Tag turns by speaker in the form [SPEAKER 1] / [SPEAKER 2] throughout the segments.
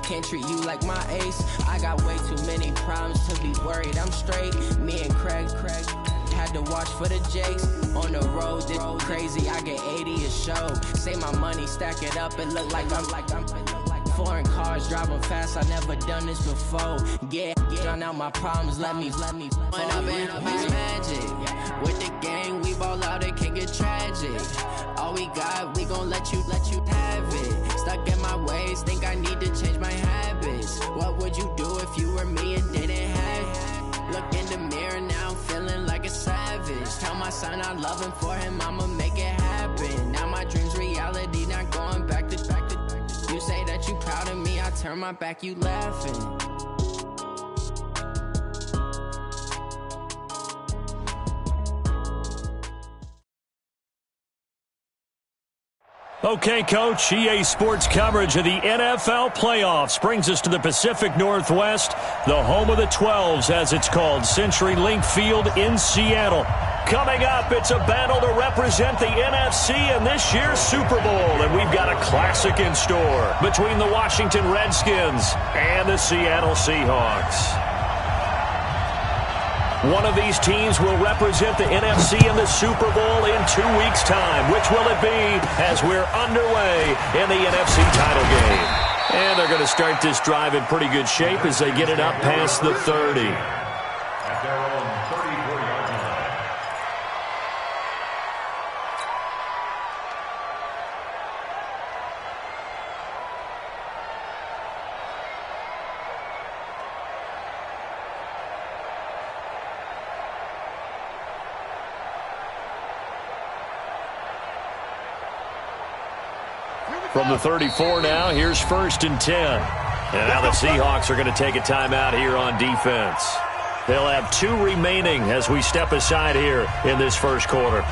[SPEAKER 1] can't treat you like my ace. I got way too many problems to be worried. I'm straight. Me and Craig had to watch for the Jakes. On the road, this crazy. I get 80 a show. Say my money, stack it up. It look like I'm foreign cars driving fast. I never done this before. Yeah, drown out my problems. Let me. When up and up is magic. With the gang, we ball out. It can get tragic. All we got, we gon' let you have it. Stuck in my ways, think I need to change my habits. What would you do if you were me and didn't have it? Look in the mirror now, I'm feeling like a savage. Tell my son I love him, for him I'ma make it happen. Now my dream's reality, not going back to. You say that you proud of me, I turn my back, you laughing.
[SPEAKER 2] Okay, Coach, EA Sports coverage of the NFL playoffs brings us to the Pacific Northwest, the home of the 12s, as it's called, CenturyLink Field in Seattle. Coming up, it's a battle to represent the NFC in this year's Super Bowl, and we've got a classic in store between the Washington Redskins and the Seattle Seahawks. One of these teams will represent the NFC in the Super Bowl in 2 weeks' time. Which will it be as we're underway in the NFC title game? And they're going to start this drive in pretty good shape as they get it up past the 30.
[SPEAKER 3] At their own 34-yard line.
[SPEAKER 2] From the 34 now, here's 1st and 10. And now the Seahawks are going to take a timeout here on defense. They'll have 2 remaining as we step aside here in this first quarter.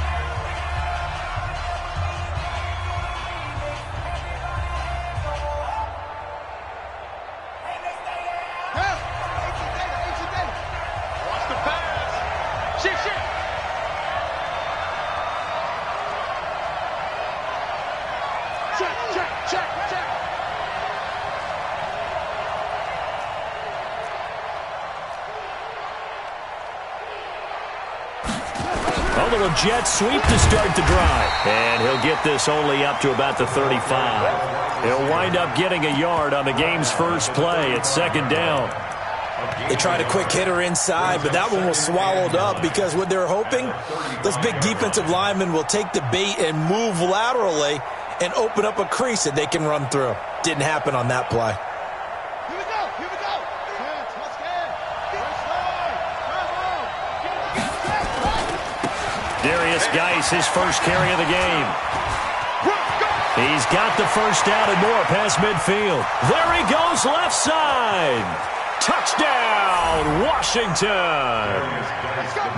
[SPEAKER 2] A little jet sweep to start the drive. And he'll get this only up to about the 35. He'll wind up getting a yard on the game's first play. It's 2nd down.
[SPEAKER 4] They tried a quick hitter inside, but that one was swallowed up because what they're hoping, those big defensive linemen will take the bait and move laterally and open up a crease that they can run through. Didn't happen on that play.
[SPEAKER 2] Darius Geis, his first carry of the game. He's got the first down and more past midfield. There he goes, left side. Touchdown, Washington.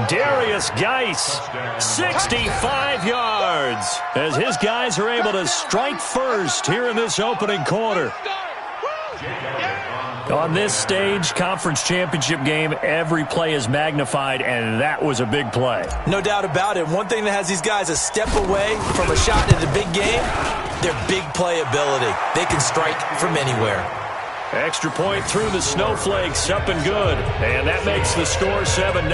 [SPEAKER 2] Darius Geis, 65 yards, as his guys are able to strike first here in this opening quarter. On this stage, conference championship game, every play is magnified, and that was a big play.
[SPEAKER 4] No doubt about it. One thing that has these guys a step away from a shot in the big game, their big play ability. They can strike from anywhere.
[SPEAKER 2] Extra point through the snowflakes, up and good. And that makes the score 7-0.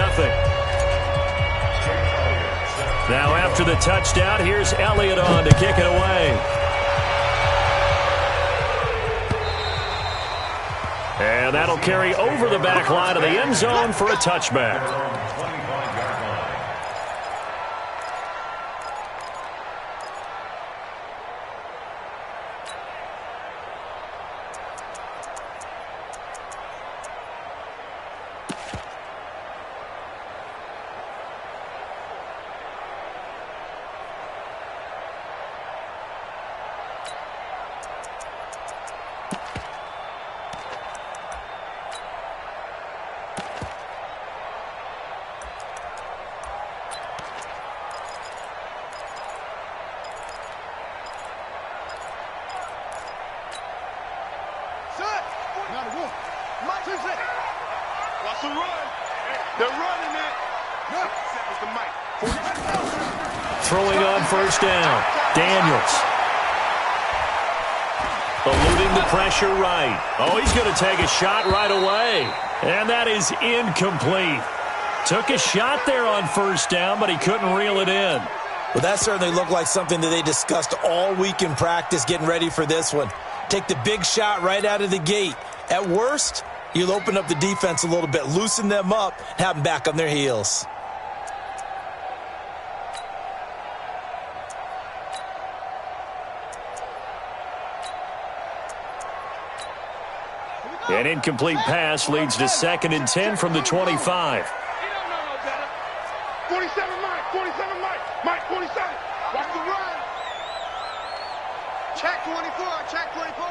[SPEAKER 2] Now after the touchdown, here's Elliott on to kick it away. And that'll carry over the back line of the end zone for a touchback. Throwing on first down, Daniels. Eluding the pressure right. Oh, he's going to take a shot right away. And that is incomplete. Took a shot there on first down, but he couldn't reel it in.
[SPEAKER 4] Well, that certainly looked like something that they discussed all week in practice getting ready for this one. Take the big shot right out of the gate. At worst, you'll open up the defense a little bit, loosen them up, have them back on their heels.
[SPEAKER 2] An incomplete pass leads to 2nd and 10 from the 25.
[SPEAKER 5] 47 Mike, 47 Mike, Mike 47. Watch the run. Check 24, check 24.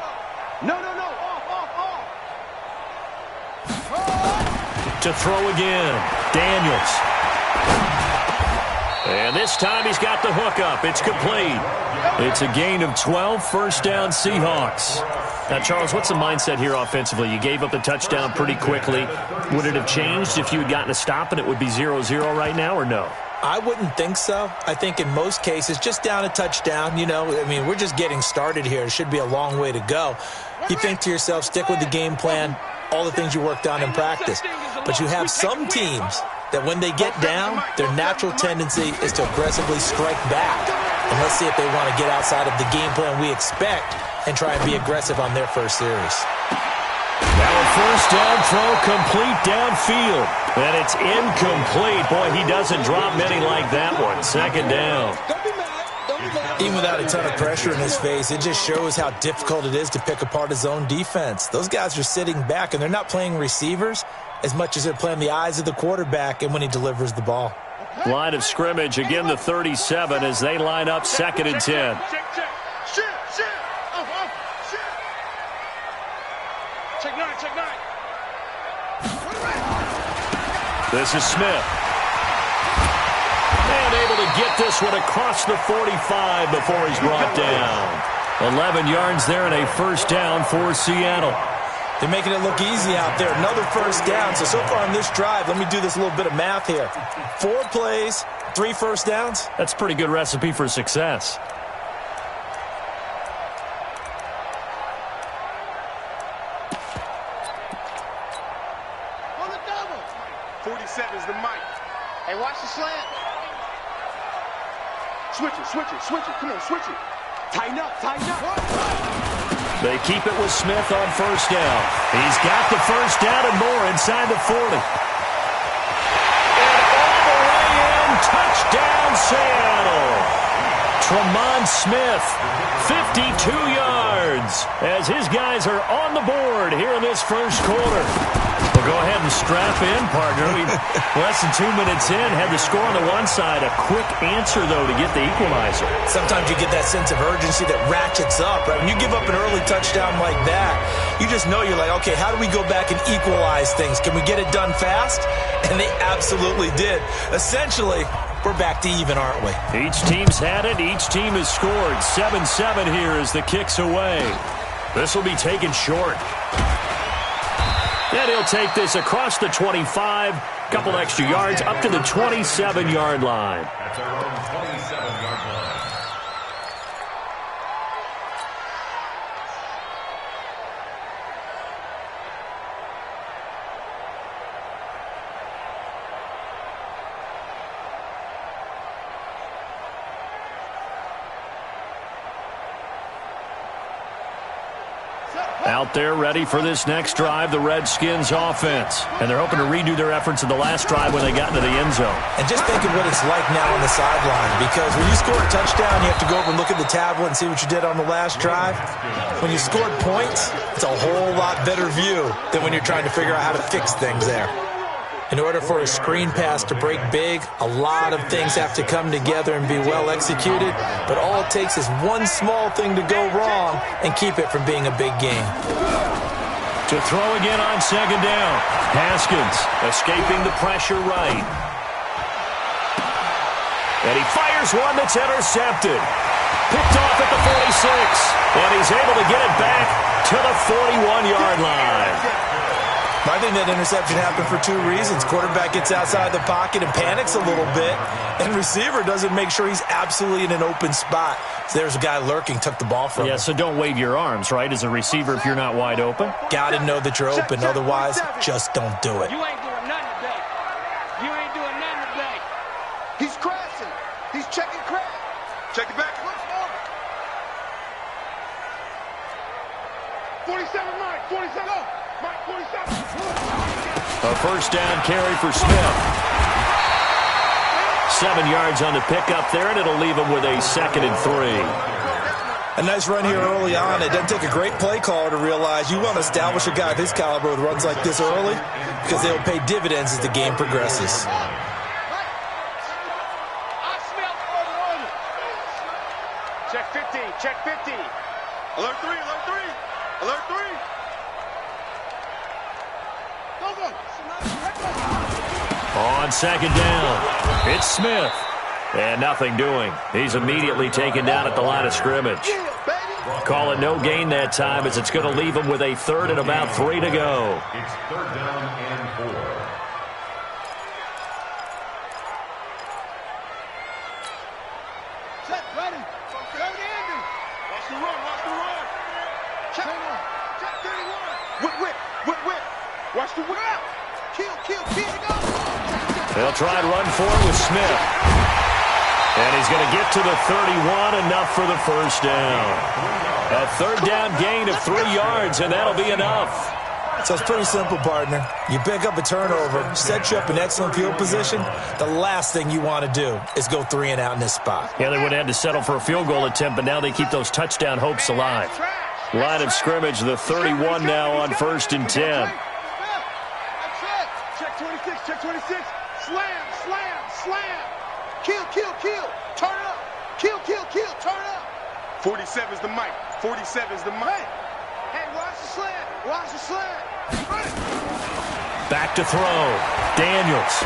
[SPEAKER 5] No, off.
[SPEAKER 2] To throw again, Daniels. And this time he's got the hook up. It's complete. It's a gain of 12, first down Seahawks. Now, Charles, what's the mindset here offensively? You gave up the touchdown pretty quickly. Would it have changed if you had gotten a stop and it would be 0-0 right now, or no?
[SPEAKER 4] I wouldn't think so. I think in most cases, just down a touchdown, we're just getting started here. It should be a long way to go. You think to yourself, stick with the game plan, all the things you worked on in practice. But you have some teams that when they get down, their natural tendency is to aggressively strike back. And let's see if they want to get outside of the game plan we expect and try and be aggressive on their first series.
[SPEAKER 2] Now a first down throw complete downfield. And it's incomplete. Boy, he doesn't drop many like that one. 2nd down.
[SPEAKER 4] Even without a ton of pressure in his face, it just shows how difficult it is to pick apart his own defense. Those guys are sitting back, and they're not playing receivers as much as they're playing the eyes of the quarterback and when he delivers the ball.
[SPEAKER 2] Line of scrimmage, again the 37 as they line up 2nd and 10.
[SPEAKER 5] Check. Check 9.
[SPEAKER 2] This is Smith. And able to get this one across the 45 before he's brought down. 11 yards there and a first down for Seattle.
[SPEAKER 4] They're making it look easy out there. Another first down. So far on this drive, let me do this little bit of math here. 4 plays, 3 first downs.
[SPEAKER 2] That's a pretty good recipe for success.
[SPEAKER 5] On the double. 47 is the mic. Hey, watch the slant. Switch it. Come on, switch it. Tighten up.
[SPEAKER 2] They keep it with Smith on first down. He's got the first down and more inside the 40. And all the way in, touchdown Seattle. Tremont Smith, 52 yards, as his guys are on the board here in this first quarter. Well, go ahead and strap in, partner. Less than 2 minutes in, had the score on the one side. A quick answer, though, to get the equalizer.
[SPEAKER 4] Sometimes you get that sense of urgency that ratchets up, right? When you give up an early touchdown like that, you just know you're like, okay, how do we go back and equalize things? Can we get it done fast? And they absolutely did. Essentially, we're back to even, aren't we?
[SPEAKER 2] Each team's had it. Each team has scored. 7-7 here as the kick's away. This will be taken short. And he'll take this across the 25, couple extra yards, up to the 27-yard line.
[SPEAKER 3] That's our own 27-yard line.
[SPEAKER 2] Out there ready for this next drive, the Redskins offense. And they're hoping to redo their efforts in the last drive when they got into the end zone.
[SPEAKER 4] And just think of what it's like now on the sideline, because when you score a touchdown, you have to go over and look at the tablet and see what you did on the last drive. When you scored points, it's a whole lot better view than when you're trying to figure out how to fix things there. In order for a screen pass to break big, a lot of things have to come together and be well executed, but all it takes is one small thing to go wrong and keep it from being a big game.
[SPEAKER 2] To throw again on second down. Haskins escaping the pressure right. And he fires one that's intercepted. Picked off at the 46. And he's able to get it back to the 41-yard line.
[SPEAKER 4] I think that interception happened for two reasons. Quarterback gets outside the pocket and panics a little bit, and receiver doesn't make sure he's absolutely in an open spot. So there's a guy lurking, took the ball from him.
[SPEAKER 2] Yeah, so don't wave your arms, right, as a receiver if you're not wide open.
[SPEAKER 4] Got to know that you're open. Otherwise, just don't do it.
[SPEAKER 5] You ain't doing nothing today. You ain't doing nothing today. He's crashing. He's checking crash. Check it back. 47, Mike. 47. Mike, 47.
[SPEAKER 2] A first down carry for Smith. 7 yards on the pickup there, and it'll leave him with a 2nd and 3.
[SPEAKER 4] A nice run here early on. It doesn't take a great play caller to realize you want to establish a guy of his caliber with runs like this early because they'll pay dividends as the game progresses.
[SPEAKER 5] Check 50. Check 50. Alert 3. Alert 3. Alert 3.
[SPEAKER 2] On 2nd down, it's Smith. And nothing doing. He's immediately taken down at the line of scrimmage. Call it no gain that time as it's going to leave him with a 3rd and about 3 to go.
[SPEAKER 3] It's 3rd down and 4.
[SPEAKER 5] Check, ready. Ready, Andy. Watch the run. Watch the run. Check. Check 31. Whip. Watch the whip. Kill. Go.
[SPEAKER 2] They'll try and run forward with Smith. And he's going to get to the 31, enough for the first down. A 3rd down gain of 3 yards, and that'll be enough.
[SPEAKER 4] So it's pretty simple, partner. You pick up a turnover, set you up in excellent field position. The last thing you want to do is go 3 and out in this spot.
[SPEAKER 2] Yeah, they would have had to settle for a field goal attempt, but now they keep those touchdown hopes alive. Line of scrimmage, the 31 now on 1st and 10.
[SPEAKER 5] Check 26. Check 26. Slam. Kill. Turn up. Kill. Turn up. 47's the mic. 47's the mic. Hey, watch the slant. Watch the slant.
[SPEAKER 2] Back to throw. Daniels.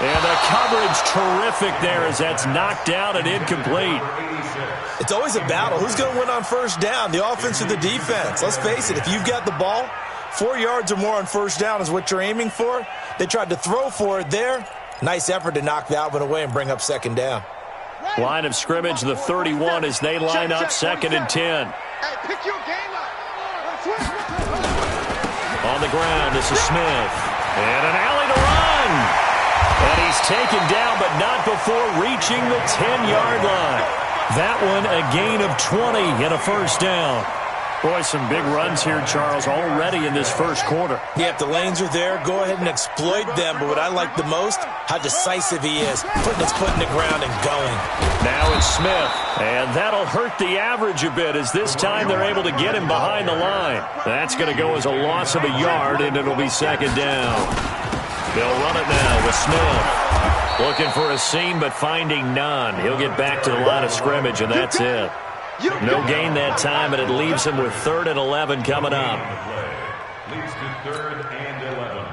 [SPEAKER 2] And the coverage terrific there as that's knocked down and incomplete.
[SPEAKER 4] It's always a battle. Who's going to win on 1st down, the offense or the defense? Let's face it, if you've got the ball, 4 yards or more on 1st down is what you're aiming for. They tried to throw for it there. Nice effort to knock that one away and bring up 2nd down.
[SPEAKER 2] Line of scrimmage, the 31 as they line up 2nd and 10.
[SPEAKER 5] Hey, pick your game up.
[SPEAKER 2] On the ground, this is Smith. And an alley to run. And he's taken down, but not before reaching the 10-yard line. That one a gain of 20 and a 1st down. Boy, some big runs here, Charles, already in this 1st quarter.
[SPEAKER 4] Yeah, if the lanes are there, go ahead and exploit them. But what I like the most, how decisive he is, putting his foot in the ground and going.
[SPEAKER 2] Now it's Smith, and that'll hurt the average a bit as this time they're able to get him behind the line. That's going to go as a loss of a yard, and it'll be 2nd down. They'll run it now with Smith. Looking for a seam, but finding none. He'll get back to the line of scrimmage, and that's it. No gain that time, and it leaves him with 3rd and 11 coming up.
[SPEAKER 3] Leads to 3rd and 11.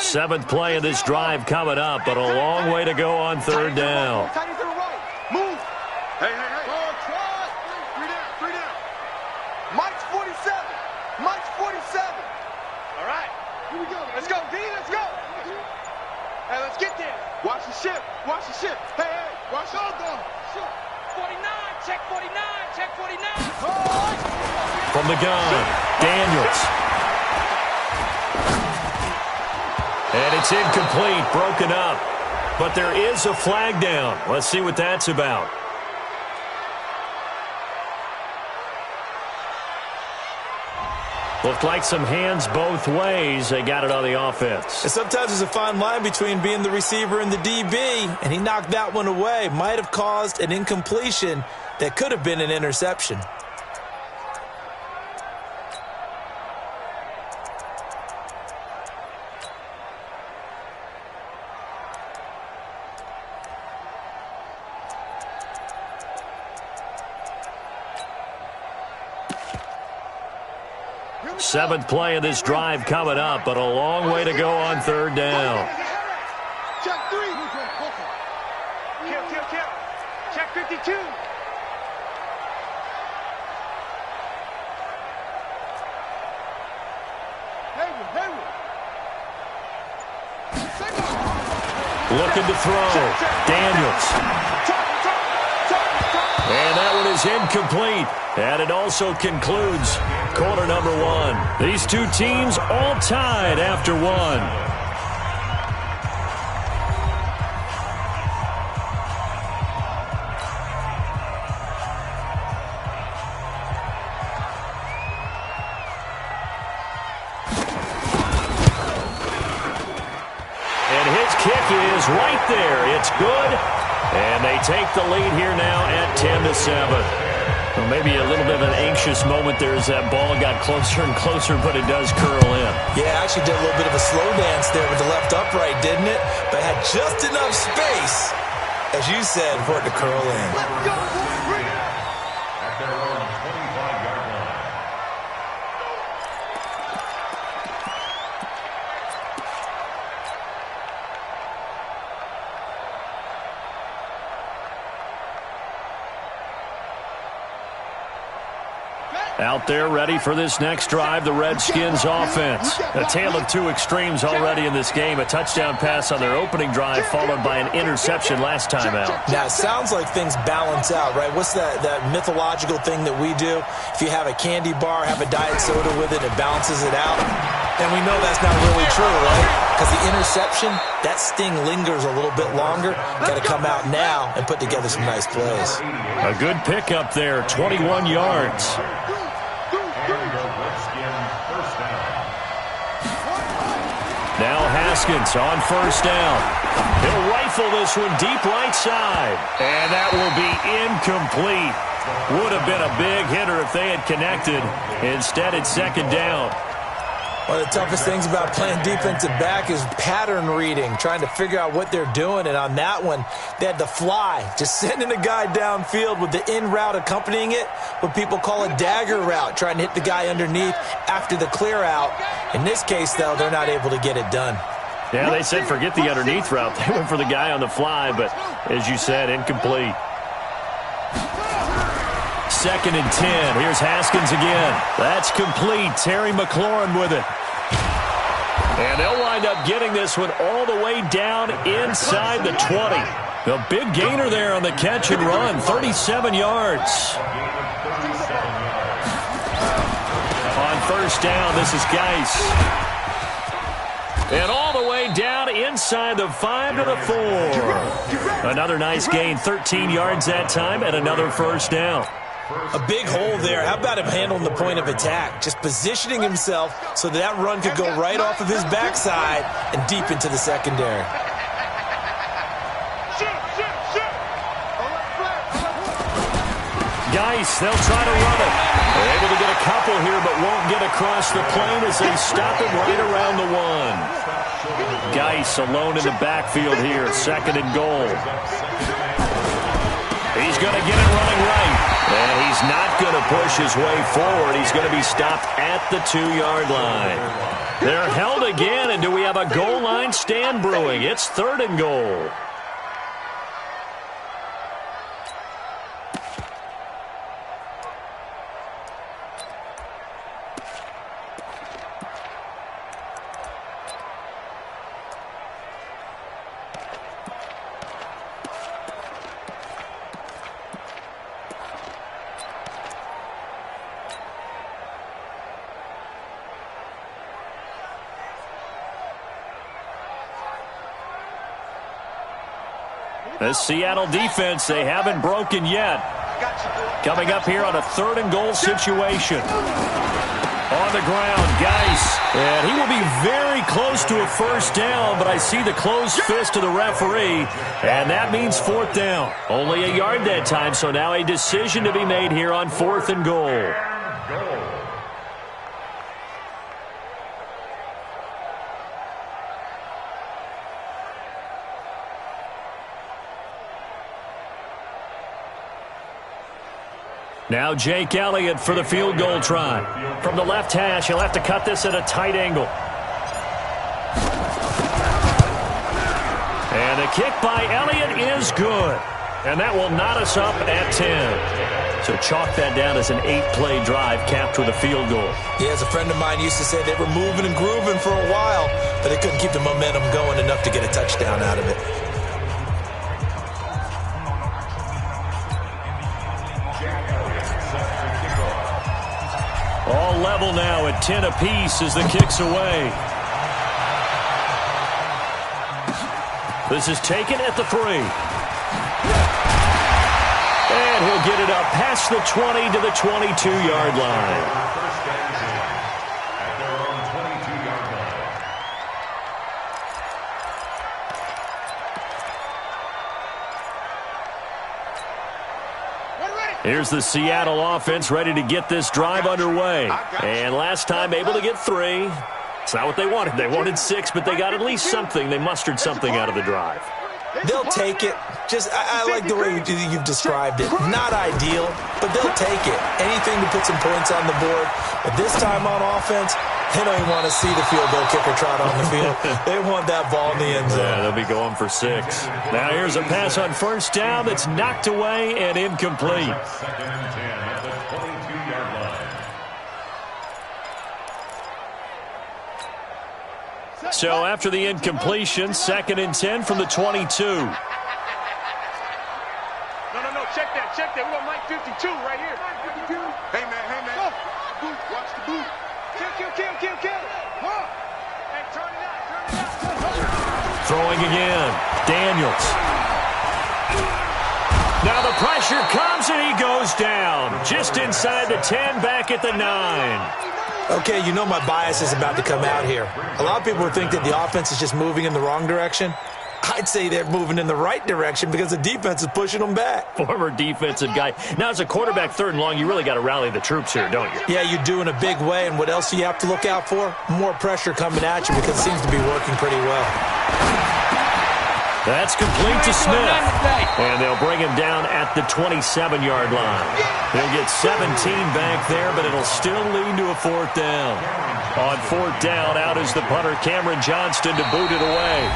[SPEAKER 2] 7th play of this drive coming up, but a long way to go on 3rd down.
[SPEAKER 5] Move. Hey. 3 down. Mike's 47. Mike's 47. All right. Here we go. Let's go, D. Let's go. Hey, let's get there. Watch the ship. Hey. Watch the go. 49. Check 49. Check 49.
[SPEAKER 2] From the gun, Daniels. And it's incomplete, broken up. But there is a flag down. Let's see what that's about. Looked like some hands both ways. They got it on the offense.
[SPEAKER 4] And sometimes there's a fine line between being the receiver and the DB, and he knocked that one away. Might have caused an incompletion that could have been an interception.
[SPEAKER 2] Seventh play of this drive coming up, but a long way to go on 3rd down.
[SPEAKER 5] Check 3. Kill. Check 52.
[SPEAKER 2] Looking to throw. Daniels. And that one is incomplete. And it also concludes quarter number one. These two teams all tied after one. And his kick is right there. It's good. And they take the lead here now at 10-7. Well, maybe a little bit of an anxious moment there as that ball got closer and closer, but it does curl in.
[SPEAKER 4] Yeah, actually did a little bit of a slow dance there with the left upright, didn't it? But had just enough space, as you said, for it to curl in.
[SPEAKER 3] At their own 25-yard line.
[SPEAKER 2] Out there ready for this next drive, the Redskins offense. A tale of two extremes already in this game. A touchdown pass on their opening drive followed by an interception last time out.
[SPEAKER 4] Now, it sounds like things balance out, right? What's that mythological thing that we do? If you have a candy bar, have a diet soda with it, it balances it out. And we know that's not really true, right? Because the interception, that sting lingers a little bit longer. Got to come out now and put together some nice plays.
[SPEAKER 2] A good pickup there, 21 yards. Now Haskins on first down. He'll rifle this one deep right side. And that will be incomplete. Would have been a big hitter if they had connected. Instead, it's second down.
[SPEAKER 4] One of the toughest things about playing defensive back is pattern reading, trying to figure out what they're doing. And on that one, they had to fly, just sending a guy downfield with the in route accompanying it, what people call a dagger route, trying to hit the guy underneath after the clear out. In this case, though, they're not able to get it done.
[SPEAKER 2] Yeah, they said forget the underneath route. They went for the guy on the fly, but as you said, incomplete. 2nd and 10. Here's Haskins again. That's complete. Terry McLaurin with it. And they'll wind up getting this one all the way down inside the 20. A big gainer there on the catch and run. 37 yards. On first down, this is Geis. And all the way down inside the 5 to the 4. Another nice gain. 13 yards that time and another first down.
[SPEAKER 4] A big hole there. How about him handling the point of attack? Just positioning himself so that run could go right off of his backside and deep into the secondary.
[SPEAKER 2] Geis, they'll try to run it. They're able to get a couple here, but won't get across the plane as they stop him right around the 1. Geis alone in the backfield here. 2nd and goal. He's going to get it running right. And he's not going to push his way forward. He's going to be stopped at the 2-yard line. They're held again, and do we have a goal line stand brewing? It's 3rd and goal. The Seattle defense, they haven't broken yet. Coming up here on a 3rd and goal situation. On the ground, Geis. And he will be very close to a first down, but I see the closed fist of the referee, and that means 4th down. Only a yard that time, so now a decision to be made here on 4th and goal. Now Jake Elliott for the field goal try. From the left hash, he'll have to cut this at a tight angle. And The kick by Elliott is good. And that will knot us up at 10. So chalk that down as an 8-play drive capped with a field goal.
[SPEAKER 4] Yeah, as a friend of mine used to say, they were moving and grooving for a while, but they couldn't keep the momentum going enough to get a touchdown out of it.
[SPEAKER 2] All level now at 10 apiece as the kick's away. This is taken at the 3. And he'll get it up past the 20 to the 22-yard line.
[SPEAKER 3] At their own 22-yard line.
[SPEAKER 2] Here's the Seattle offense ready to get this drive underway. And last time able to get 3. It's not what they wanted. They wanted 6, but they got at least something. They mustered something out of the drive.
[SPEAKER 4] They'll take it. I like the way you've described it. Not ideal, but they'll take it. Anything to put some points on the board. But this time on offense, they don't even want to see the field goal kicker trot on the field. They want that ball in the end zone.
[SPEAKER 2] Yeah, they'll be going for 6. Now here's a pass on first down that's knocked away and incomplete.
[SPEAKER 3] 2nd and 10 at the 22-yard line.
[SPEAKER 2] So after the incompletion, 2nd and 10 from the 22.
[SPEAKER 5] No, check that. We got Mike 52 right here. 52. Hey, man. Go. Boot, watch the boot. Kill. Come on. Hey, turn it out.
[SPEAKER 2] Throwing again. Daniels. Now the pressure comes and he goes down. Just inside the 10, back at the 9.
[SPEAKER 4] Okay, you know my bias is about to come out here. A lot of people would think that the offense is just moving in the wrong direction. I'd say they're moving in the right direction because the defense is pushing them back.
[SPEAKER 2] Former defensive guy. Now, as a quarterback 3rd and long, you really got to rally the troops here, don't you?
[SPEAKER 4] Yeah, you do in a big way. And what else do you have to look out for? More pressure coming at you because it seems to be working pretty well.
[SPEAKER 2] That's complete to Smith. And they'll bring him down at the 27-yard line. He'll get 17 back there, but it'll still lead to a 4th down. On 4th down, out is the punter, Cameron Johnston, to boot it away.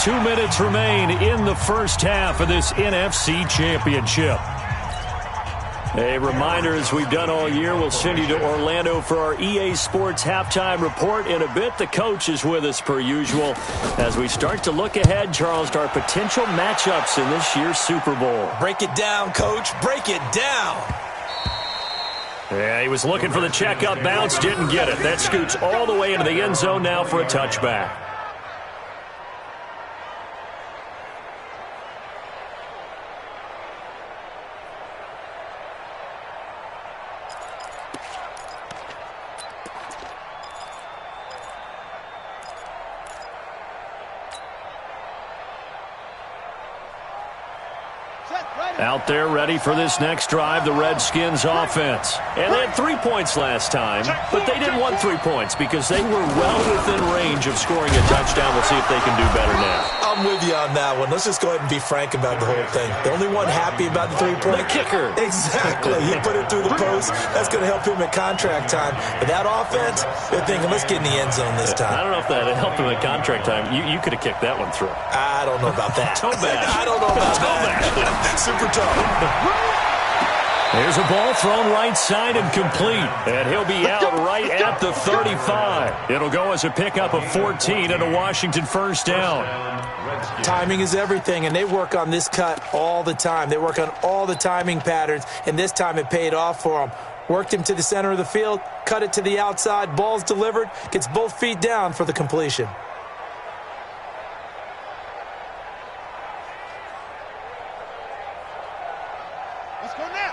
[SPEAKER 2] 2 minutes remain in the first half of this NFC Championship. A reminder, as we've done all year, we'll send you to Orlando for our EA Sports halftime report in a bit. The coach is with us per usual as we start to look ahead, Charles, to our potential matchups in this year's Super Bowl.
[SPEAKER 4] Break it down, Coach. Break it down.
[SPEAKER 2] Yeah, he was looking for the checkup bounce, didn't get it. That scoots all the way into the end zone now for a touchback. Out there ready for this next drive, the Redskins offense. And they had 3 points last time, but they didn't want 3 points because they were well within range of scoring a touchdown. We'll see if they can do better now.
[SPEAKER 4] I'm with you on that one. Let's just go ahead and be frank about the whole thing. The only one happy about the 3-point.
[SPEAKER 2] The kicker.
[SPEAKER 4] Exactly. He put it through the post. That's going to help him at contract time. But that offense, they're thinking, let's get in the end zone this time.
[SPEAKER 2] I don't know if that helped him at contract time. You could have kicked that one through.
[SPEAKER 4] I don't know about that.
[SPEAKER 2] Toe bash.
[SPEAKER 4] I don't know about
[SPEAKER 2] that.
[SPEAKER 4] Super tough.
[SPEAKER 2] There's a ball thrown right side and complete. And he'll be out right at the 35. It'll go as a pickup of 14 and a Washington first down.
[SPEAKER 4] Timing is everything, and they work on this cut all the time. They work on all the timing patterns, and this time it paid off for them. Worked him to the center of the field, cut it to the outside, ball's delivered, gets both feet down for the completion.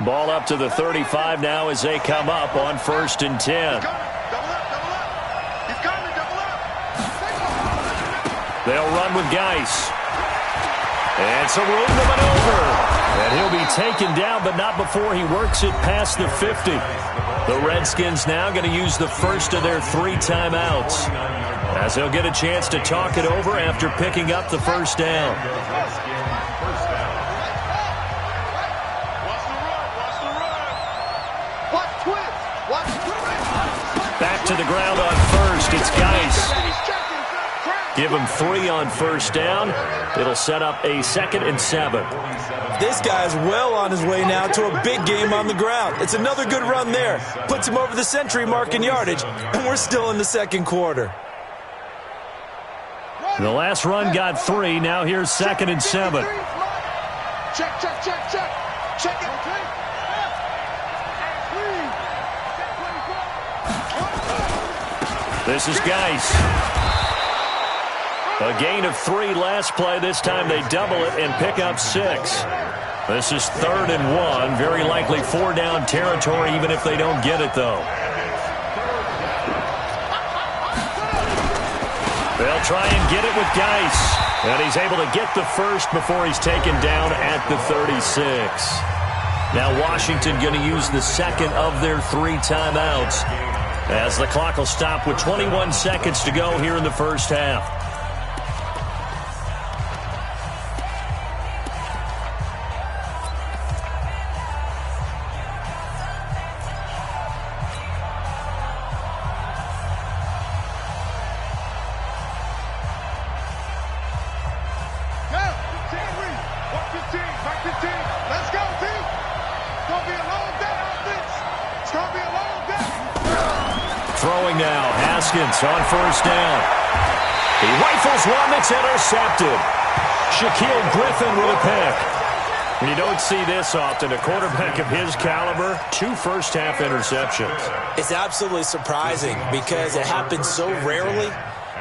[SPEAKER 2] Ball up to the 35 now as they come up on 1st and 10. They'll run with Geis. And some room to maneuver. And he'll be taken down, but not before he works it past the 50. The Redskins now going to use the first of their 3 timeouts, as they'll get a chance to talk it over after picking up the first down. Back to the ground on first. It's Geis. Give him 3 on first down. It'll set up a 2nd and 7.
[SPEAKER 4] This guy's well on his way now to a big game on the ground. It's another good run there. Puts him over the century mark in yardage, and we're still in the second quarter.
[SPEAKER 2] The last run got 3. Now here's 2nd and 7.
[SPEAKER 5] Check, check, check, check. Check it.
[SPEAKER 2] This is Geis. A gain of 3 last play. This time they double it and pick up 6. This is 3rd and 1. Very likely 4-down territory, even if they don't get it, though. They'll try and get it with Geis. And he's able to get the first before he's taken down at the 36. Now Washington going to use the second of their 3 timeouts, as the clock will stop with 21 seconds to go here in the first half. Throwing now, Haskins on first down. He rifles one that's intercepted. Shaquille Griffin with a pick. You don't see this often. A quarterback of his caliber, 2 first-half interceptions.
[SPEAKER 4] It's absolutely surprising because it happens so rarely.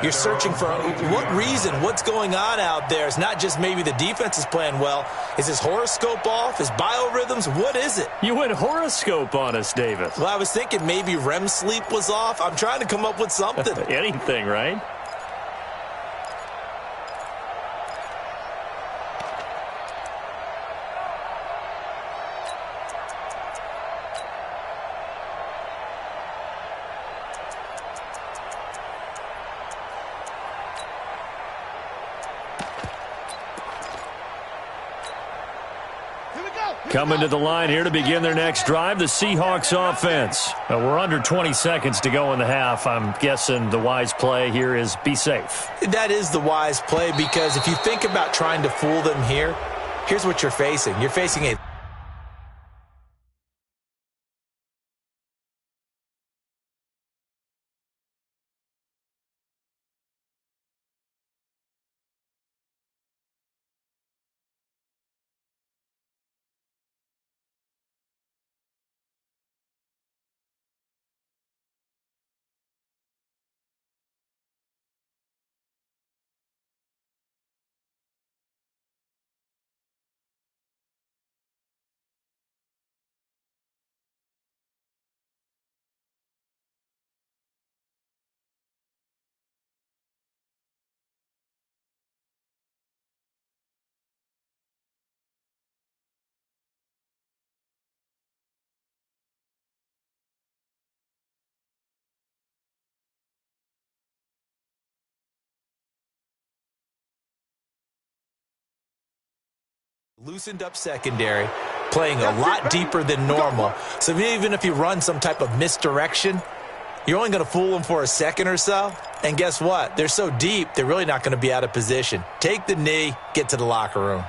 [SPEAKER 4] You're searching for what reason, what's going on out there. It's not just maybe the defense is playing well. Is his horoscope off? His biorhythms? What is it?
[SPEAKER 2] You went horoscope on us, Davis.
[SPEAKER 4] Well, I was thinking maybe REM sleep was off. I'm trying to come up with something.
[SPEAKER 2] Anything, right? Coming to the line here to begin their next drive, the Seahawks offense. We're under 20 seconds to go in the half. I'm guessing the wise play here is be safe.
[SPEAKER 4] That is the wise play, because if you think about trying to fool them here, here's what you're facing. You're facing a loosened up secondary, playing a lot deeper than normal. So even if you run some type of misdirection, you're only going to fool them for a second or so. And guess what? They're so deep, they're really not going to be out of position. Take the knee, get to the locker room.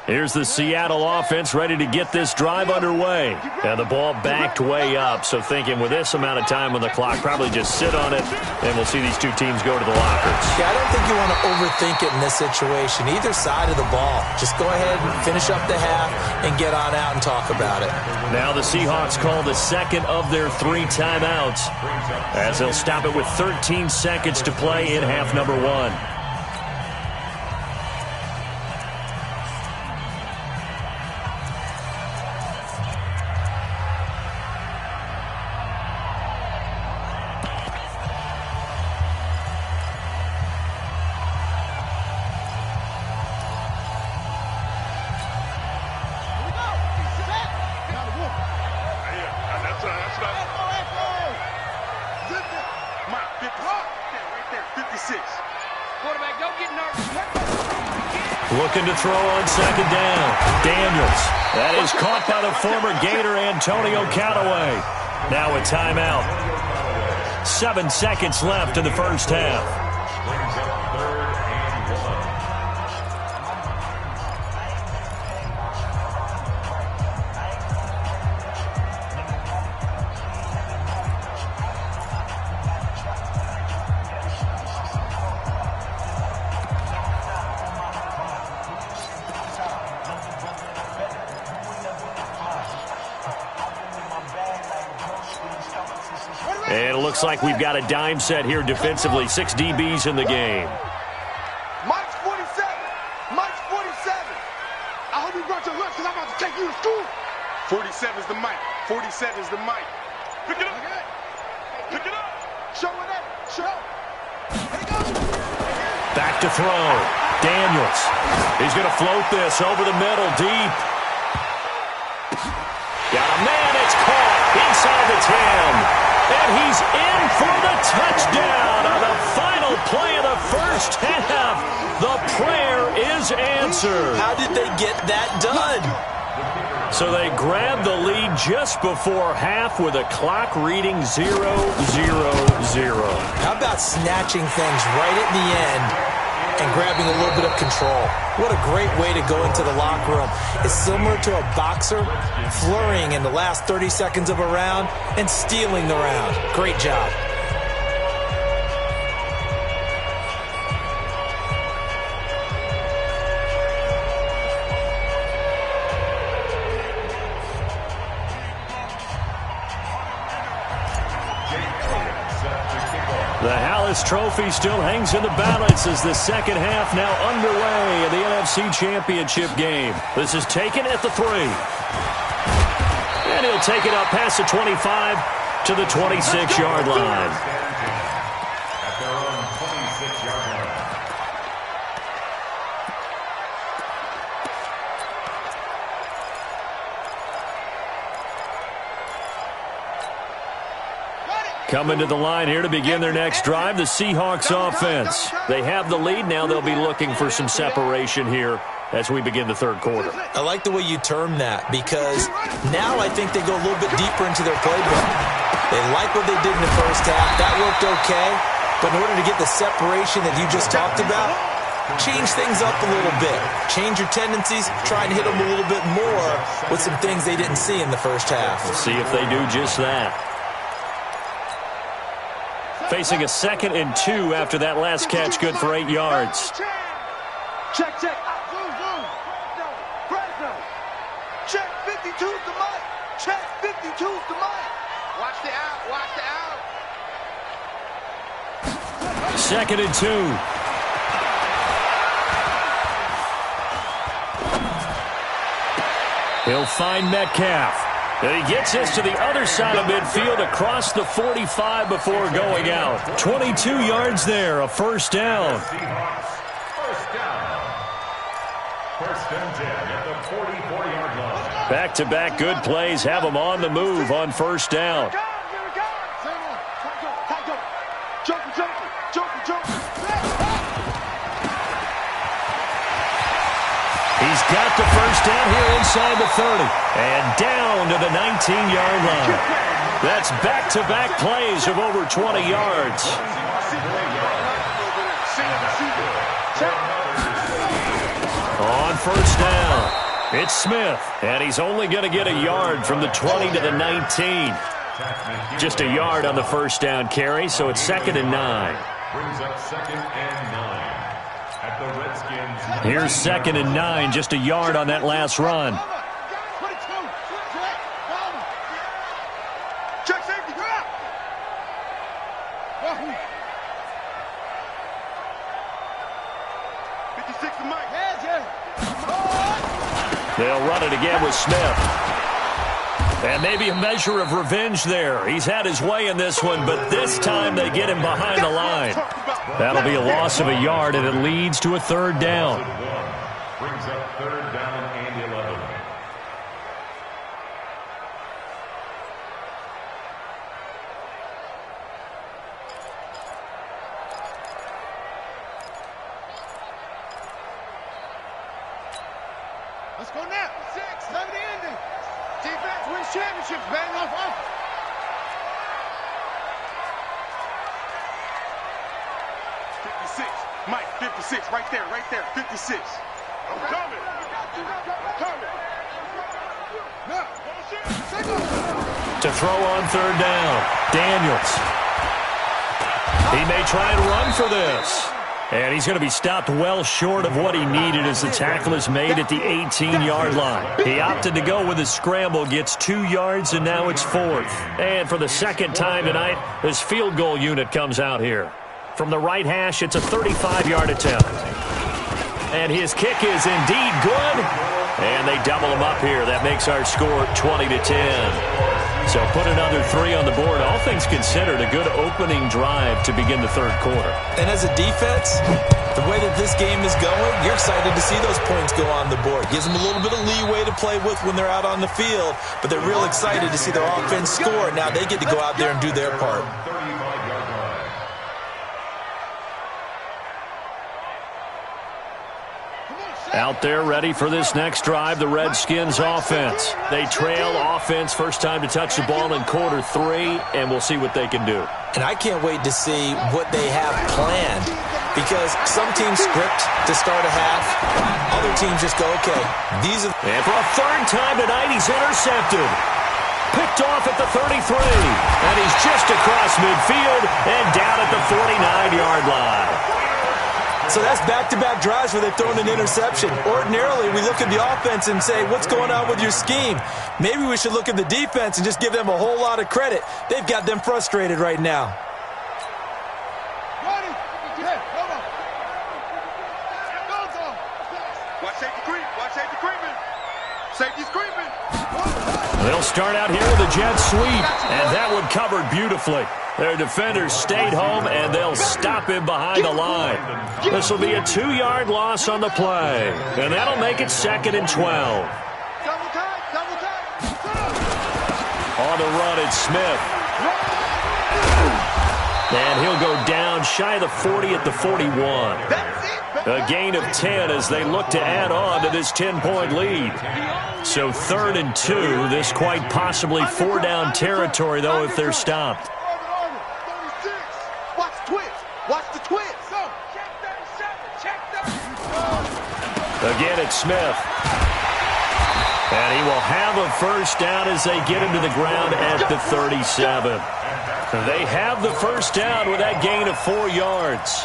[SPEAKER 2] Here's the Seattle offense ready to get this drive underway. And the ball backed way up, so thinking with this amount of time on the clock, probably just sit on it, and we'll see these 2 teams go to the lockers.
[SPEAKER 4] Yeah, I don't think you want to overthink it in this situation. Either side of the ball. Just go ahead and finish up the half and get on out and talk about it.
[SPEAKER 2] Now the Seahawks call the second of their 3 timeouts, as they'll stop it with 13 seconds to play in half number 1. Looking to throw on second down. Daniels. That is caught by the former Gator Antonio Callaway. Now a timeout. 7 seconds left in the first half.
[SPEAKER 3] Brings up 3rd and 1.
[SPEAKER 2] And it looks like we've got a dime set here defensively. 6 DBs in the game.
[SPEAKER 5] Mike's 47. Mike's 47. I hope you brought your lunch because I'm about to take you to school. 47 is the Mike. 47 is the Mike. Pick it up. Pick it up. Show it up. Show. There he goes.
[SPEAKER 2] Back to throw. Daniels. He's going to float this over the middle, deep. Got a man. It's caught inside the 10. And he's in for the touchdown on the final play of the first half. The prayer is answered.
[SPEAKER 4] How did they get that done?
[SPEAKER 2] So they grabbed the lead just before half with a clock reading 0-0-0.
[SPEAKER 4] How about snatching things right at the end and grabbing a little bit of control? What a great way to go into the locker room. It's similar to a boxer flurrying in the last 30 seconds of a round and stealing the round. Great job.
[SPEAKER 2] The Hallis Trophy still hangs in the balance as the second half now underway in the NFC Championship game. This is taken at the 3. And he'll take it up past the 25 to the 26-yard line.
[SPEAKER 3] At their own 26-yard line.
[SPEAKER 2] Coming to the line here to begin their next drive, the Seahawks offense. They have the lead. Now they'll be looking for some separation here as we begin the third quarter.
[SPEAKER 4] I like the way you term that because now I think they go a little bit deeper into their playbook. They like what they did in the first half. That worked okay. But in order to get the separation that you just talked about, change things up a little bit. Change your tendencies. Try and hit them a little bit more with some things they didn't see in the first half.
[SPEAKER 2] We'll see if they do just that. Facing a 2nd and 2 after that last catch, good for 8 yards.
[SPEAKER 5] Check, check. Zoom, zoom. Check 52's the Mike. Check 52's the Mike. Watch the out. Watch the out.
[SPEAKER 2] 2nd and 2. He'll find Metcalf. And he gets this to the other side of midfield across the 45 before going out. 22 yards there, a first down.
[SPEAKER 3] Seahawks, first down. First and 10 at the 44-yard line.
[SPEAKER 2] Back-to-back good plays have them on the move on first down. He's got the first down here inside the 30. And down to the 19-yard line. That's back-to-back plays of over 20 yards. On first down, it's Smith. And he's only going to get a yard from the 20 to the 19. Just a yard on the first down carry, so it's 2nd and 9.
[SPEAKER 3] Brings up 2nd and 9. At the Redskins.
[SPEAKER 2] Here's 2nd and 9, just a yard on that last run.
[SPEAKER 5] Check safety.
[SPEAKER 2] They'll run it again with Smith. And maybe a measure of revenge there. He's had his way in this one, but this time they get him behind the line. That'll be a loss of a yard, and it leads to a 3rd down.
[SPEAKER 3] Brings up 3rd down and 11.
[SPEAKER 5] Let's go now. 6, 7 ending. Defense wins championships, baby. Mike, 56, right there, 56. I'm coming.
[SPEAKER 2] To throw on third down, Daniels. He may try and run for this. And he's going to be stopped well short of what he needed as the tackle is made at the 18-yard line. He opted to go with his scramble, gets 2 yards, and now it's 4th. And for the second time tonight, his field goal unit comes out here. From the right hash, it's a 35-yard attempt. And his kick is indeed good. And they double him up here. That makes our score 20-10. So put another 3 on the board. All things considered, a good opening drive to begin the third quarter.
[SPEAKER 4] And as a defense, the way that this game is going, you're excited to see those points go on the board. Gives them a little bit of leeway to play with when they're out on the field, but they're real excited to see their offense score. Now they get to go out there and do their part.
[SPEAKER 2] Out there ready for this next drive, the Redskins offense. They trail offense, first time to touch the ball in quarter 3, and we'll see what they can do.
[SPEAKER 4] And I can't wait to see what they have planned, because some teams script to start a half. Other teams just go, okay, these are...
[SPEAKER 2] And for a third time tonight, he's intercepted. Picked off at the 33, and he's just across midfield and down at the 49-yard line.
[SPEAKER 4] So that's back-to-back drives where they've thrown an interception. Ordinarily, we look at the offense and say, what's going on with your scheme? Maybe we should look at the defense and just give them a whole lot of credit. They've got them frustrated right now.
[SPEAKER 5] Watch safety creep. Watch safety creeping. Safety's creeping.
[SPEAKER 2] They'll start out here with a jet sweep, and that one covered beautifully. Their defenders stayed home, and they'll stop him behind the line. This will be a 2-yard loss on the play, and that'll make it 2nd and 12. On the run, it's Smith. And he'll go down shy of the 40 at the 41. A gain of 10 as they look to add on to this 10-point lead. So 3rd and 2, this quite possibly 4-down territory, though, if they're stopped.
[SPEAKER 5] Watch the twist.
[SPEAKER 2] Again, it's Smith. And he will have a first down as they get him to the ground at the 37. They have the first down with that gain of 4 yards.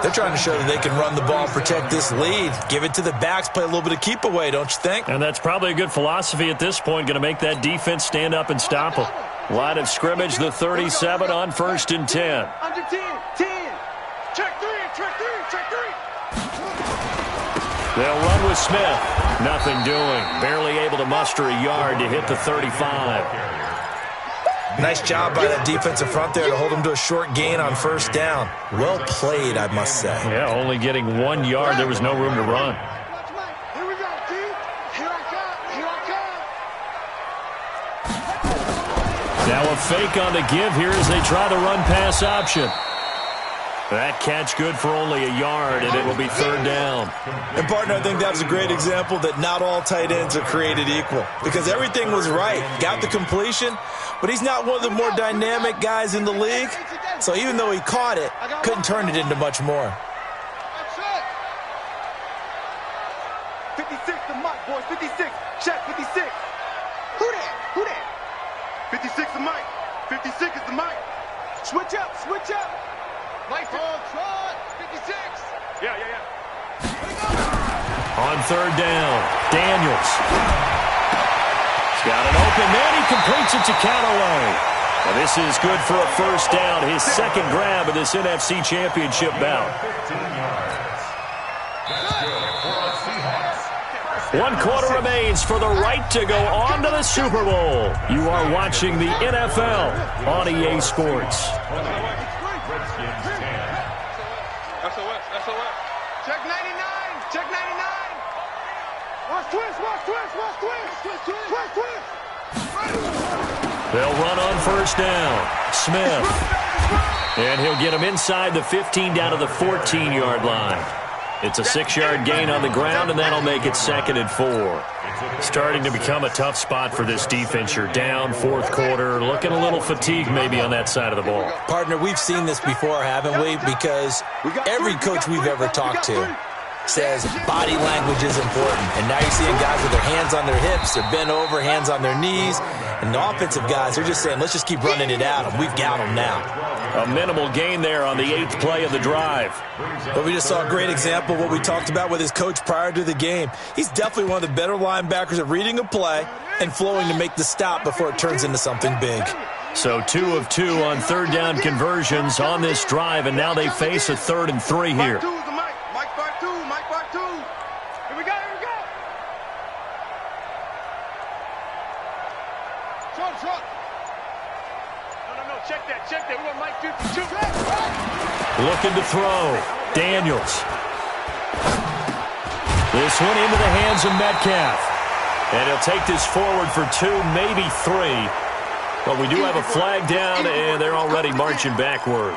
[SPEAKER 4] They're trying to show that they can run the ball, protect this lead. Give it to the backs, play a little bit of keep away, don't you think?
[SPEAKER 2] And that's probably a good philosophy at this point, going to make that defense stand up and stop them. Line of scrimmage, the 37 on 1st and 10.
[SPEAKER 5] Under 10. Check 3.
[SPEAKER 2] They'll run with Smith. Nothing doing. Barely able to muster a yard to hit the 35.
[SPEAKER 4] Nice job by that defensive front there to hold them to a short gain on 1st down. Well played, I must say.
[SPEAKER 2] Yeah, only getting 1 yard. There was no room to run.
[SPEAKER 5] Here we go, T. Here I come.
[SPEAKER 2] Now a fake on the give here as they try the run-pass option. That catch good for only a yard, and it will be 3rd down.
[SPEAKER 4] And, partner, I think that was a great example that not all tight ends are created equal, because everything was right. Got the completion, but he's not one of the more dynamic guys in the league. So even though he caught it, couldn't turn it into much more.
[SPEAKER 5] 56 the Mike, boys. 56. Check 56. Who that? 56 the Mike. 56 is the Mike. Switch up. Mike on 56. Yeah.
[SPEAKER 2] On 3rd down, Daniels. He's got an open man. He completes it to Callaway. And this is good for a first down, his 2nd grab of this NFC Championship bout. 1 quarter remains for the right to go on to the Super Bowl. You are watching the NFL on EA Sports.
[SPEAKER 5] SOS. Check 99. Watch twist.
[SPEAKER 2] They'll run on 1st down. Smith. And he'll get him inside the 15 down to the 14-yard line. It's a 6-yard gain on the ground, and that'll make it 2nd and 4. Starting to become a tough spot for this defense. You're down, fourth quarter, looking a little fatigued maybe on that side of the ball.
[SPEAKER 4] Partner, we've seen this before, haven't we? Because every coach we've ever talked to says body language is important. And now you're seeing guys with their hands on their hips, they're bent over, hands on their knees. And the offensive guys, they're just saying, let's just keep running it at them. We've got them now.
[SPEAKER 2] A minimal gain there on the 8th play of the drive.
[SPEAKER 4] But we just saw a great example of what we talked about with his coach prior to the game. He's definitely one of the better linebackers at reading a play and flowing to make the stop before it turns into something big.
[SPEAKER 2] So 2 of 2 on third down conversions on this drive, and now they face a 3rd and 3 here. Looking to throw. Daniels. This one into the hands of Metcalf. And he'll take this forward for 2, maybe 3. But we do have a flag down, and they're already marching backward.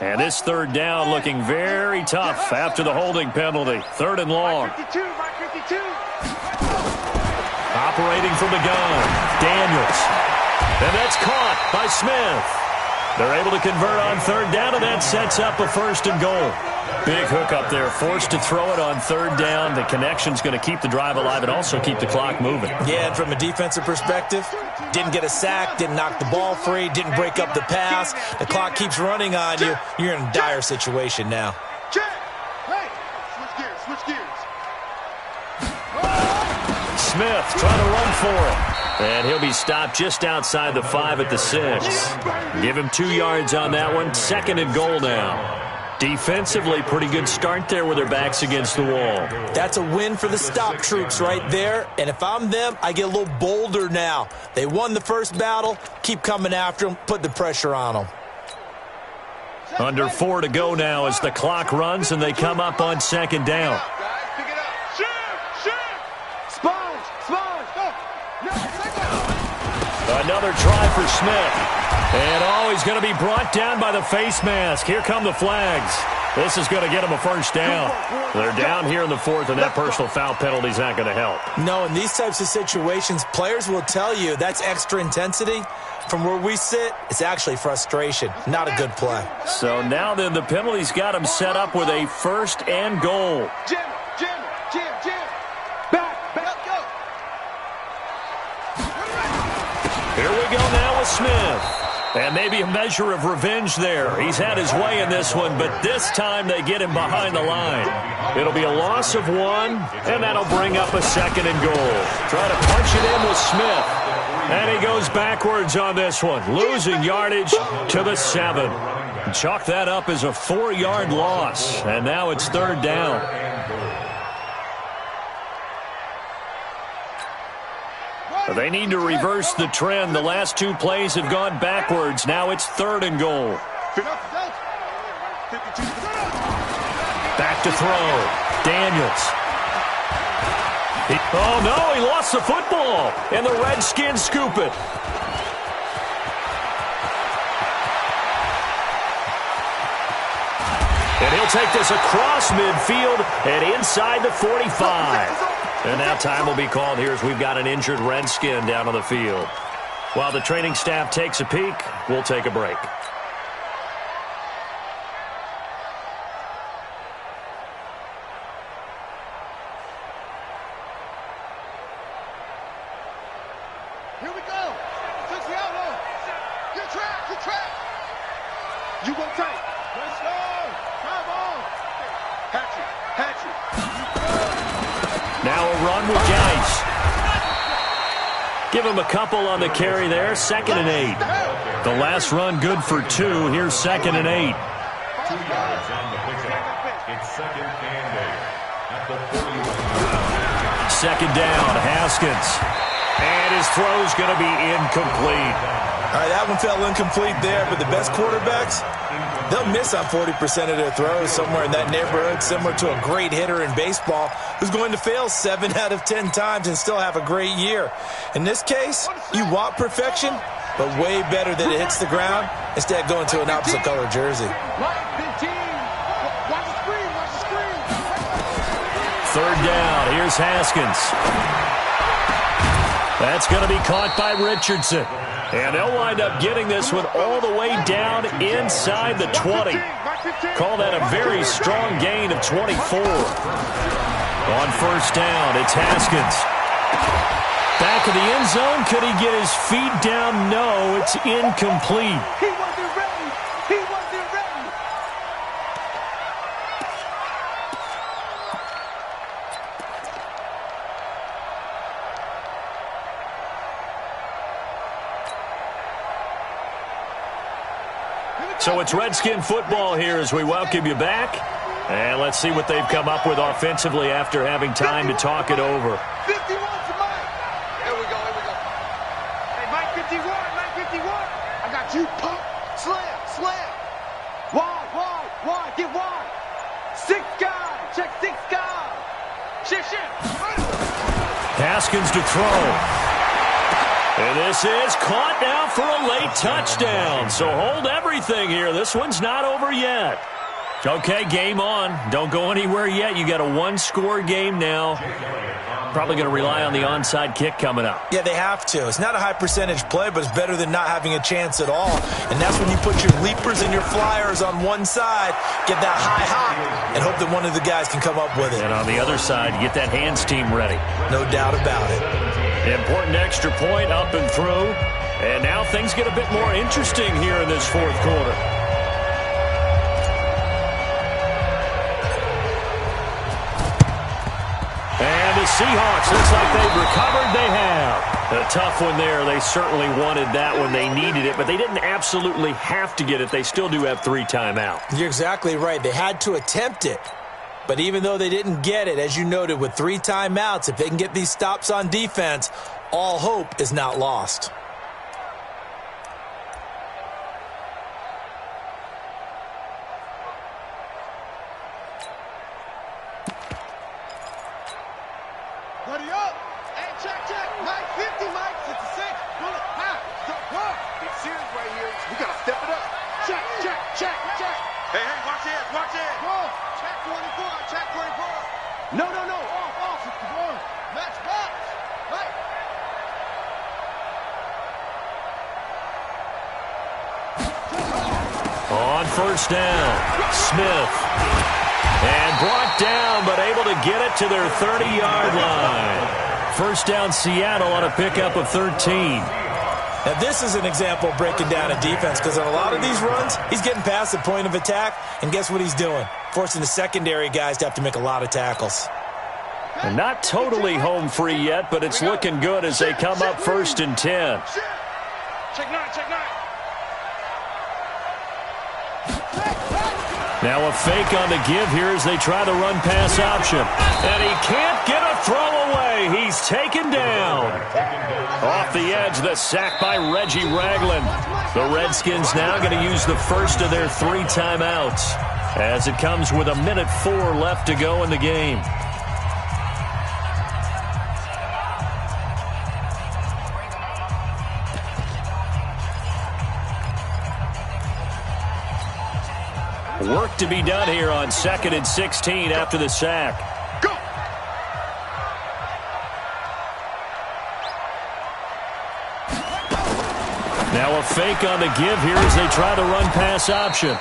[SPEAKER 2] And this 3rd down looking very tough after the holding penalty. 3rd and long. Operating from the gun. Daniels. And that's caught by Smith. They're able to convert on 3rd down, and that sets up a 1st and goal. Big hook up there. Forced to throw it on 3rd down. The connection's going to keep the drive alive and also keep the clock moving.
[SPEAKER 4] Yeah, and from a defensive perspective, didn't get a sack, didn't knock the ball free, didn't break up the pass. The clock keeps running on you. You're in a dire situation now.
[SPEAKER 5] Switch gears.
[SPEAKER 2] Smith trying to run for it. And he'll be stopped just outside the 5 at the 6. Give him 2 yards on that one. 2nd and goal now. Defensively, pretty good start there with their backs against the wall.
[SPEAKER 4] That's a win for the stop troops right there. And if I'm them, I get a little bolder now. They won the first battle. Keep coming after them. Put the pressure on them.
[SPEAKER 2] Under 4 to go now as the clock runs and they come up on 2nd down. Another try for Smith. And he's going to be brought down by the face mask. Here come the flags. This is going to get him a 1st down. They're down here in the 4th, and that personal foul penalty is not going to help.
[SPEAKER 4] No, in these types of situations, players will tell you that's extra intensity. From where we sit, it's actually frustration. Not a good play.
[SPEAKER 2] So now then, the penalty's got him set up with a 1st and goal.
[SPEAKER 5] Jim. Back, go.
[SPEAKER 2] Here we go now with Smith. And maybe a measure of revenge there. He's had his way in this one, but this time they get him behind the line. It'll be a loss of 1, and that'll bring up a 2nd and goal. Try to punch it in with Smith. And he goes backwards on this one, losing yardage to the 7. Chalk that up as a 4-yard loss, and now it's 3rd down. They need to reverse the trend. The last 2 plays have gone backwards. Now it's 3rd and goal. Back to throw. Daniels. Oh, no, he lost the football. And the Redskins scoop it. And he'll take this across midfield and inside the 45. And now time will be called here as we've got an injured Redskin down on the field. While the training staff takes a peek, we'll take a break.
[SPEAKER 5] Here we go. 60 outlaw. Get track. You go tight. Let's go. Come on. Hatchet.
[SPEAKER 2] Now a run with Geis. Give him a couple on the carry there. 2nd and 8. The last run good for 2. Here's 2nd and 8.
[SPEAKER 3] 2 yards on the pickup. It's 2nd and 8.
[SPEAKER 2] Second down, Haskins. And his throw's going to be incomplete.
[SPEAKER 4] All right, that one fell incomplete there, but the best quarterbacks, they'll miss on 40% of their throws, somewhere in that neighborhood, similar to a great hitter in baseball who's going to fail 7 out of 10 times and still have a great year. In this case, you want perfection, but way better that it hits the ground instead of going to an opposite color jersey.
[SPEAKER 2] Third down, here's Haskins. That's going to be caught by Richardson. And they'll wind up getting this one all the way down inside the 20. Call that a very strong gain of 24. On first down, it's Haskins. Back of the end zone. Could he get his feet down? No, it's incomplete.
[SPEAKER 5] He wasn't ready. He wasn't ready.
[SPEAKER 2] So it's Redskin football here as we welcome you back. And let's see what they've come up with offensively after having time to talk it over.
[SPEAKER 5] 51 to Mike. Here we go, here we go. Hey, Mike 51, Mike 51. I got you. Pump, slam, slam. Wide, get wide. 6 guys, check 6 guys. Shit.
[SPEAKER 2] Haskins to throw. And this is caught now for a late touchdown. So hold everything here. This one's not over yet. Okay, game on. Don't go anywhere yet. You got a 1-score game now. Probably going to rely on the onside kick coming up.
[SPEAKER 4] Yeah, they have to. It's not a high percentage play, but it's better than not having a chance at all. And that's when you put your leapers and your flyers on one side, get that high hop, and hope that one of the guys can come up with it.
[SPEAKER 2] And on the other side, get that hands team ready.
[SPEAKER 4] No doubt about it.
[SPEAKER 2] Important extra point up and through. And now things get a bit more interesting here in this fourth quarter. And the Seahawks, looks like they've recovered. They have. A tough one there. They certainly wanted that when they needed it, but they didn't absolutely have to get it. They still do have 3 timeouts.
[SPEAKER 4] You're exactly right. They had to attempt it. But even though they didn't get it, as you noted, with 3 timeouts, if they can get these stops on defense, all hope is not lost.
[SPEAKER 5] Buddy up. Hey, check. Mike 50, Mike 66. Pull it high. It's serious right here. We got to step it up. Check. Hey, watch it. Go. Check 24. No. Off. Come on. Match box. Right.
[SPEAKER 2] On first down, Smith. And brought down, but able to get it to their 30-yard line. First down, Seattle on a pickup of 13.
[SPEAKER 4] Now, this is an example of breaking down a defense because on a lot of these runs, he's getting past the point of attack, and guess what he's doing? Forcing the secondary guys to have to make a lot of tackles.
[SPEAKER 2] And not totally home free yet, but it's looking good as they come up 1st and 10.
[SPEAKER 5] Check 9.
[SPEAKER 2] Now a fake on the give here as they try to run pass option. And he can't get a throw away. He's taken down. Off the edge, the sack by Reggie Ragland. The Redskins now going to use the first of their 3 timeouts as it comes with 1:04 left to go in the game. Work to be done here on 2nd and 16 after the sack.
[SPEAKER 5] Go!
[SPEAKER 2] Now a fake on the give here as they try to run pass option.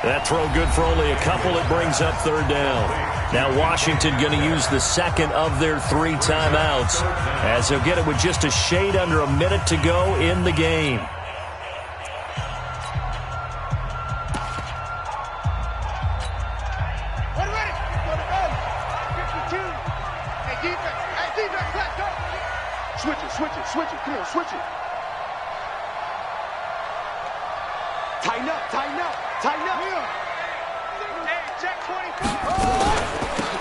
[SPEAKER 2] That throw good for only a couple. It brings up 3rd down. Now Washington going to use the second of their 3 timeouts as they'll get it with just a shade under a minute to go in the game.
[SPEAKER 5] Switch it. Come on, switch it. Tighten up. Hey, check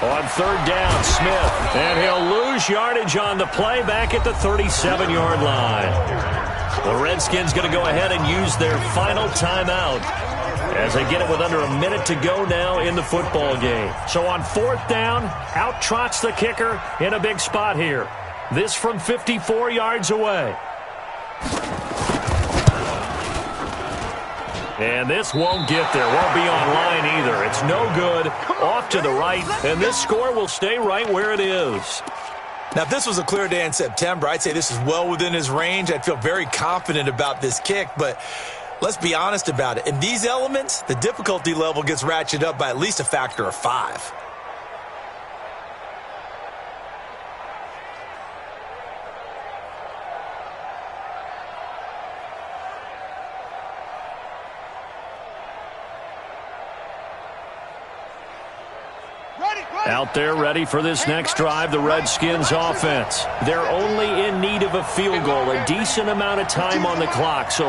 [SPEAKER 5] 24.
[SPEAKER 2] On third down, Smith. And he'll lose yardage on the play back at the 37-yard line. The Redskins going to go ahead and use their final timeout as they get it with under a minute to go now in the football game. So on fourth down, out trots the kicker in a big spot here. This from 54 yards away. And this won't get there. Won't be online either. It's no good. Off to the right. And this score will stay right where it is.
[SPEAKER 4] Now, if this was a clear day in September, I'd say this is well within his range. I'd feel very confident about this kick. But let's be honest about it. In these elements, the difficulty level gets ratcheted up by at least a factor of 5.
[SPEAKER 2] Out there ready for this next drive, the Redskins offense. They're only in need of a field goal, a decent amount of time on the clock. So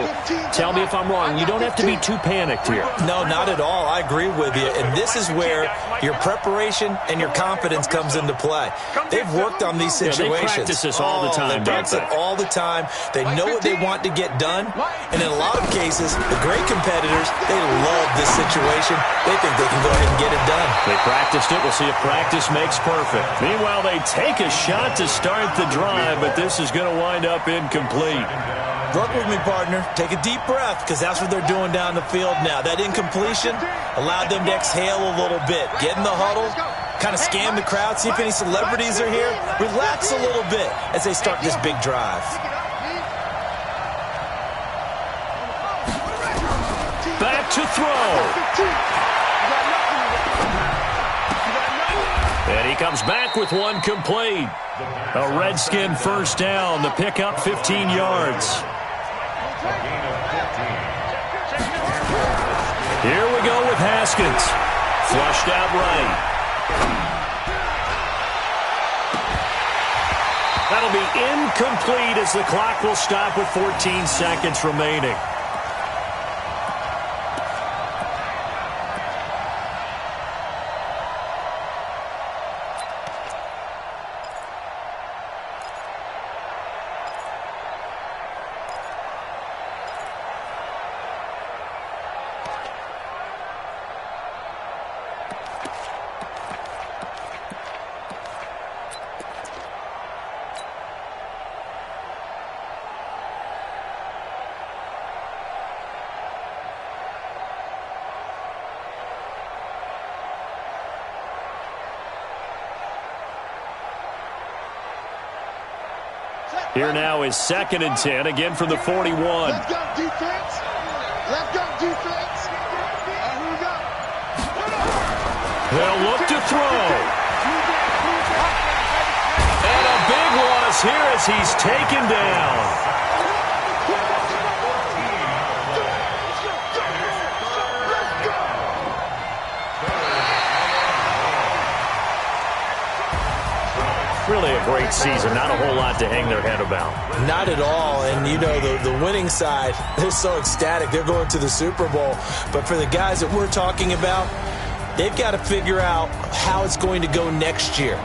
[SPEAKER 2] tell me if I'm wrong. You don't have to be too panicked here.
[SPEAKER 4] No, not at all. I agree with you. And this is where your preparation and your confidence comes into play. They've worked on these situations.
[SPEAKER 2] They practice this all the time.
[SPEAKER 4] They practice it all the time. They know what they want to get done. And in a lot of cases, the great competitors, they love this situation. They think they can go ahead and get it done.
[SPEAKER 2] They practiced it. We'll see if practice makes perfect. Meanwhile, they take a shot to start the drive, but this is going to wind up incomplete.
[SPEAKER 4] Work with me, partner. Take a deep breath, because that's what they're doing down the field now. That incompletion allowed them to exhale a little bit. Get in the huddle, kind of scan the crowd, see if any celebrities are here. Relax a little bit as they start this big drive.
[SPEAKER 2] Back to throw. And he comes back with one complete. A Redskin first down. The pickup 15 yards. Here we go with Haskins. Flushed out right. That'll be incomplete as the clock will stop with 14 seconds remaining. Here now is 2nd and 10, again from the 41.
[SPEAKER 5] Let's go, defense. Let's go, defense. Here we go.
[SPEAKER 2] They'll look to throw. And a big loss here as he's taken down. Really a great season. Not a whole lot to hang their head about.
[SPEAKER 4] Not at all. And, you know, the winning side, they're so ecstatic. They're going to the Super Bowl. But for the guys that we're talking about, they've got to figure out how it's going to go next year.